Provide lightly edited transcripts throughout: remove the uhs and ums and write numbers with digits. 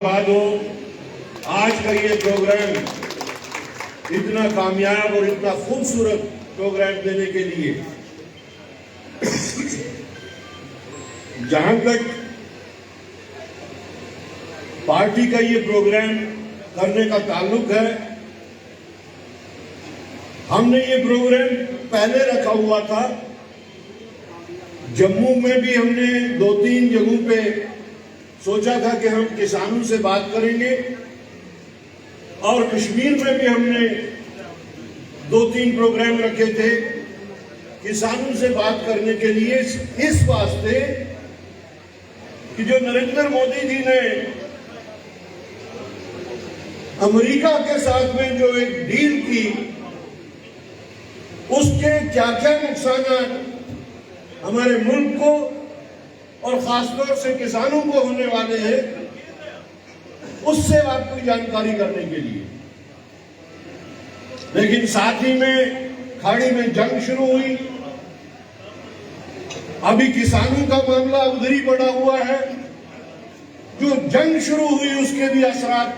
बाद हो आज का ये प्रोग्राम इतना कामयाब और इतना खूबसूरत प्रोग्राम देने के लिए जहां तक पार्टी का ये प्रोग्राम करने का ताल्लुक है, हमने ये प्रोग्राम पहले रखा हुआ था। जम्मू में भी हमने 2-3 जगहों पे सोचा था कि हम किसानों से बात करेंगे और कश्मीर में भी हमने 2-3 प्रोग्राम रखे थे किसानों से बात करने के लिए, इस वास्ते कि जो नरेंद्र मोदी जी ने अमेरिका के साथ में जो एक डील की, उसके क्या क्या नुकसान हमारे मुल्क को और खासतौर से किसानों को होने वाले हैं, उससे आपको जानकारी करने के लिए। लेकिन साथ ही में खाड़ी में जंग शुरू हुई, अभी किसानों का मामला उधर ही पड़ा हुआ है। जो जंग शुरू हुई उसके भी असरात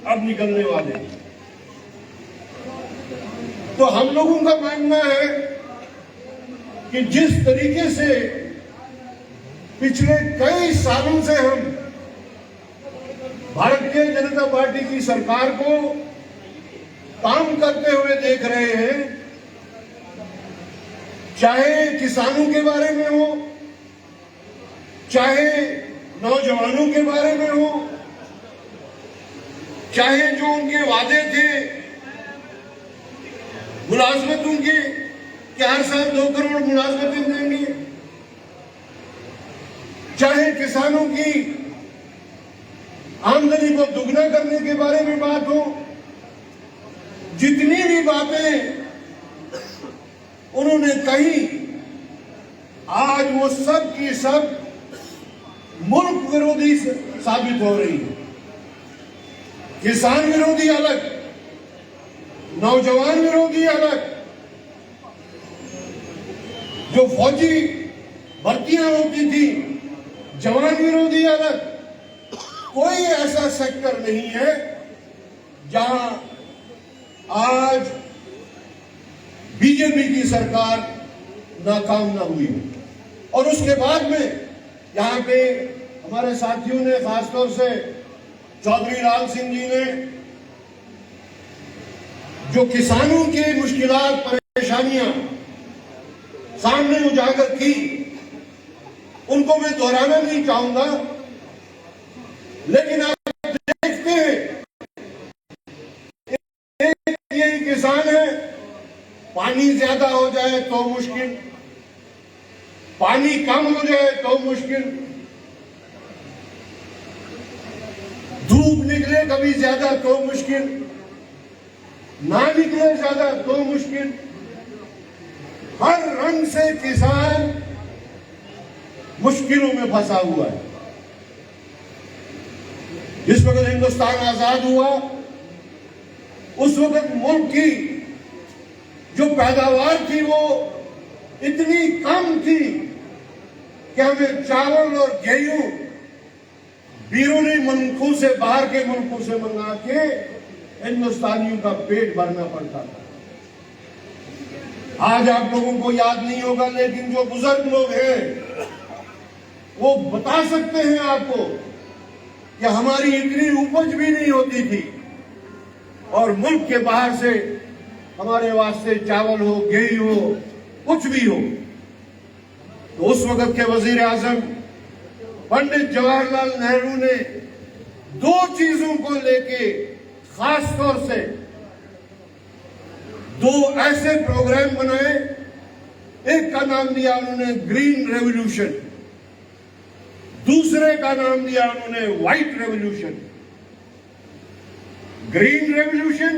अब निकलने वाले हैं। तो हम लोगों का मानना है कि जिस तरीके से पिछले कई सालों से हम भारतीय जनता पार्टी की सरकार को काम करते हुए देख रहे हैं, चाहे किसानों के बारे में हो, चाहे नौजवानों के बारे में हो, चाहे जो उनके वादे थे मुलाजमतों के कि हर साल 2 करोड़ मुलाजमतें देंगे, चाहे किसानों की आमदनी को दुगना करने के बारे में बात हो, जितनी भी बातें उन्होंने कही, आज वो सब की सब मुल्क विरोधी साबित हो रही है। किसान विरोधी अलग, नौजवान विरोधी अलग, जो फौजी भर्तियां होती थी जवान विरोधी अलग। कोई ऐसा सेक्टर नहीं है जहां आज बीजेपी की सरकार नाकाम ना हुई हो। और उसके बाद में यहां पे हमारे साथियों ने, खासतौर से चौधरी लाल सिंह जी ने जो किसानों के मुश्किलात परेशानियां सामने उजागर की, उनको मैं दोहराना नहीं चाहूंगा। लेकिन आप देखते हैं यही किसान है, पानी ज्यादा हो जाए तो मुश्किल, पानी कम हो जाए तो मुश्किल, धूप निकले कभी ज्यादा तो मुश्किल, ना निकले ज्यादा तो मुश्किल। हर रंग से किसान मुश्किलों में फंसा हुआ है। जिस वक्त हिंदुस्तान आजाद हुआ, उस वक्त मुल्क की जो पैदावार थी वो इतनी कम थी कि हमें चावल और गेहूं बैरूनी मुल्कों से, बाहर के मुल्कों से मंगा के हिंदुस्तानियों का पेट भरना पड़ता था। आज आप लोगों को याद नहीं होगा, लेकिन जो बुजुर्ग लोग हैं वो बता सकते हैं आपको कि हमारी इतनी उपज भी नहीं होती थी और मुल्क के बाहर से हमारे वास्ते चावल हो, गेहूं हो, कुछ भी हो। तो उस वक्त के वजीर आजम पंडित जवाहरलाल नेहरू ने 2 चीजों को लेके खास तौर से 2 ऐसे प्रोग्राम बनाए। एक का नाम दिया उन्होंने ग्रीन रेवोल्यूशन, दूसरे का नाम दिया उन्होंने व्हाइट रेवोल्यूशन। ग्रीन रेवोल्यूशन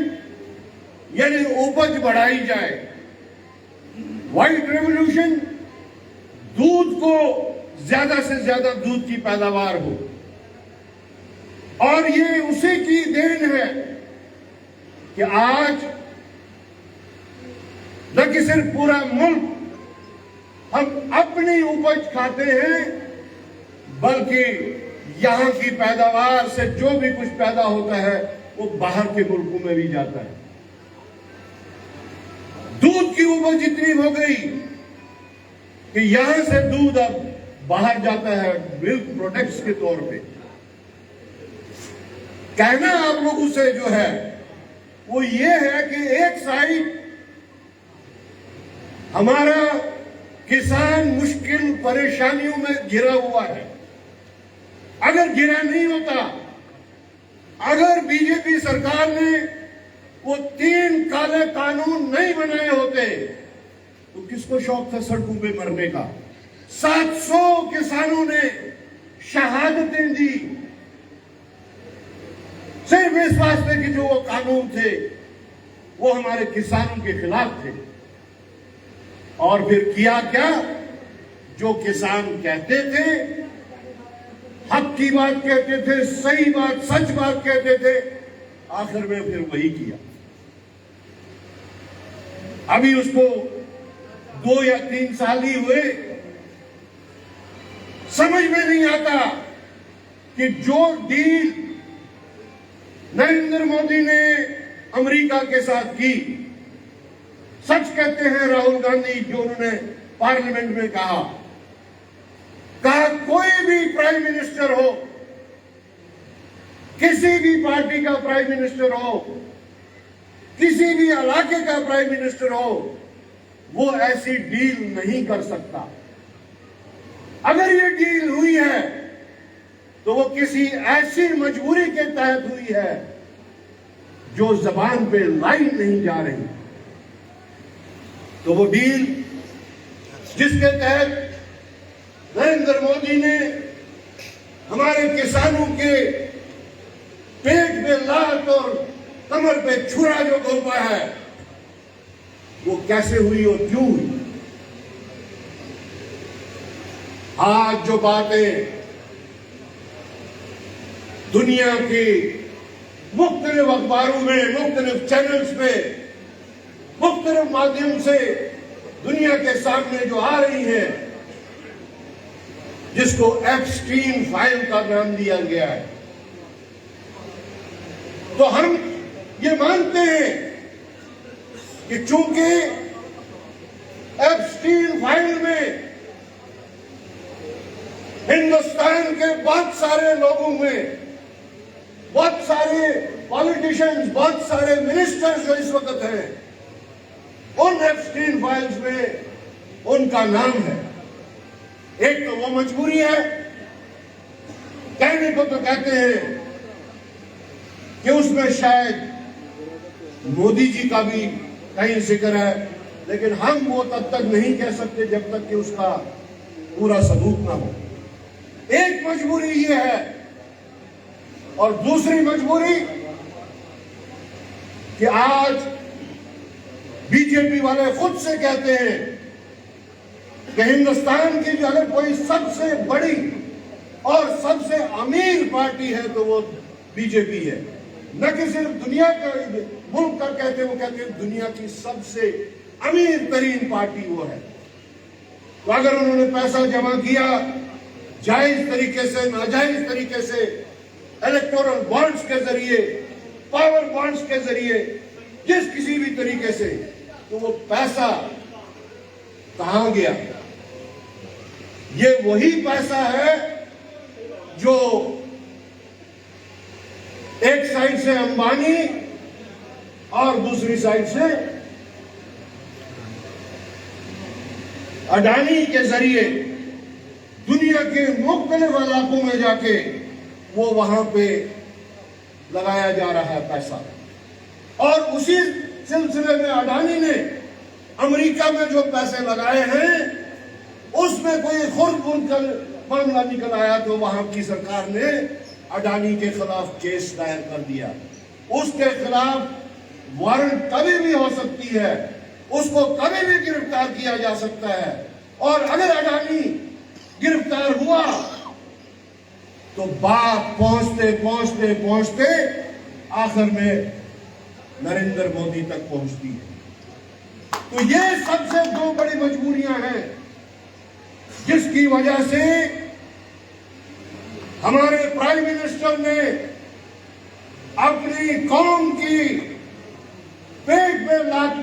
यानी उपज बढ़ाई जाए, व्हाइट रेवोल्यूशन दूध को ज्यादा से ज्यादा दूध की पैदावार हो। और ये उसी की देन है कि आज न कि सिर्फ पूरा मुल्क हम अपनी उपज खाते हैं, बल्कि यहाँ की पैदावार से जो भी कुछ पैदा होता है वो बाहर के मुल्कों में भी जाता है। दूध की उपज इतनी हो गई कि यहां से दूध अब बाहर जाता है मिल्क प्रोडक्ट्स के तौर पे। कहना आप लोगों से जो है वो ये है कि एक साइड हमारा किसान मुश्किल परेशानियों में घिरा हुआ है। अगर घिरा नहीं होता, अगर बीजेपी सरकार ने वो 3 काले कानून नहीं बनाए होते तो किसको शौक था सड़कों पे मरने का। 700 किसानों ने शहादतें दी सिर्फ इस वास्ते कि जो वो कानून थे वो हमारे किसानों के खिलाफ थे। और फिर किया क्या, जो किसान कहते थे, हक की बात कहते थे, सही बात सच बात कहते थे, आखिर में फिर वही किया। अभी उसको 2 या 3 साल ही हुए, समझ में नहीं आता कि जो डील नरेंद्र मोदी ने अमेरिका के साथ की, सच कहते हैं राहुल गांधी जो उन्होंने पार्लियामेंट में कहा कोई भी प्राइम मिनिस्टर हो, किसी भी पार्टी का प्राइम मिनिस्टर हो, किसी भी इलाके का प्राइम मिनिस्टर हो, वो ऐसी डील नहीं कर सकता। अगर ये डील हुई है तो वो किसी ऐसी मजबूरी के तहत हुई है जो जबान पे लाई नहीं जा रही। तो वो डील जिसके तहत नरेंद्र मोदी ने हमारे किसानों के पेट में लात और कमर पे छुरा जो घोंपा है, वो कैसे हुई और क्यों हुई। आज जो बातें दुनिया की मुख्तलिफ अखबारों में, मुख्तलिफ चैनल्स पे, मुख्तलिफ माध्यम से दुनिया के सामने जो आ रही है, जिसको एप्स्टीन फाइल का नाम दिया गया है, तो हम ये मानते हैं कि चूंकि एप्स्टीन फाइल में हिंदुस्तान के बहुत सारे लोगों में, बहुत सारे पॉलिटिशियंस, बहुत सारे मिनिस्टर्स जो इस वक्त हैं, उन एप्स्टीन फाइल्स में उनका नाम है। एक तो वो मजबूरी है, कहने को तो कहते हैं कि उसमें शायद मोदी जी का भी कहीं जिक्र है, लेकिन हम वो तब तक नहीं कह सकते जब तक कि उसका पूरा सबूत ना हो। एक मजबूरी ये है, और दूसरी मजबूरी कि आज बीजेपी वाले खुद से कहते हैं कि हिंदुस्तान की जो अगर कोई सबसे बड़ी और सबसे अमीर पार्टी है तो वो बीजेपी है। न कि सिर्फ दुनिया का मुल्क का कहते, वो कहते हैं दुनिया की सबसे अमीर तरीन पार्टी वो है। तो अगर उन्होंने पैसा जमा किया जायज तरीके से, नाजायज तरीके से, इलेक्टोरल बॉन्ड्स के जरिए, पावर बॉन्ड्स के जरिए, जिस किसी भी तरीके से, तो वो पैसा कहां गया? ये वही पैसा है जो एक साइड से अंबानी और दूसरी साइड से अडानी के जरिए दुनिया के मुख्तलिफ इलाकों में जाके वो वहां पे लगाया जा रहा है पैसा। और उसी सिलसिले में अडानी ने अमेरिका में जो पैसे लगाए हैं उसमें कोई खुर्द मामला निकल आया तो वहां की सरकार ने अडानी के खिलाफ केस दायर कर दिया। उसके खिलाफ वारंट कभी भी हो सकती है, उसको कभी भी गिरफ्तार किया जा सकता है। और अगर अडानी गिरफ्तार हुआ तो बात पहुंचते पहुंचते पहुंचते आखिर में नरेंद्र मोदी तक पहुंचती है। तो ये सबसे 2 बड़ी मजबूरियां हैं जिसकी वजह से हमारे प्राइम मिनिस्टर ने अपनी कौम की पेट में लात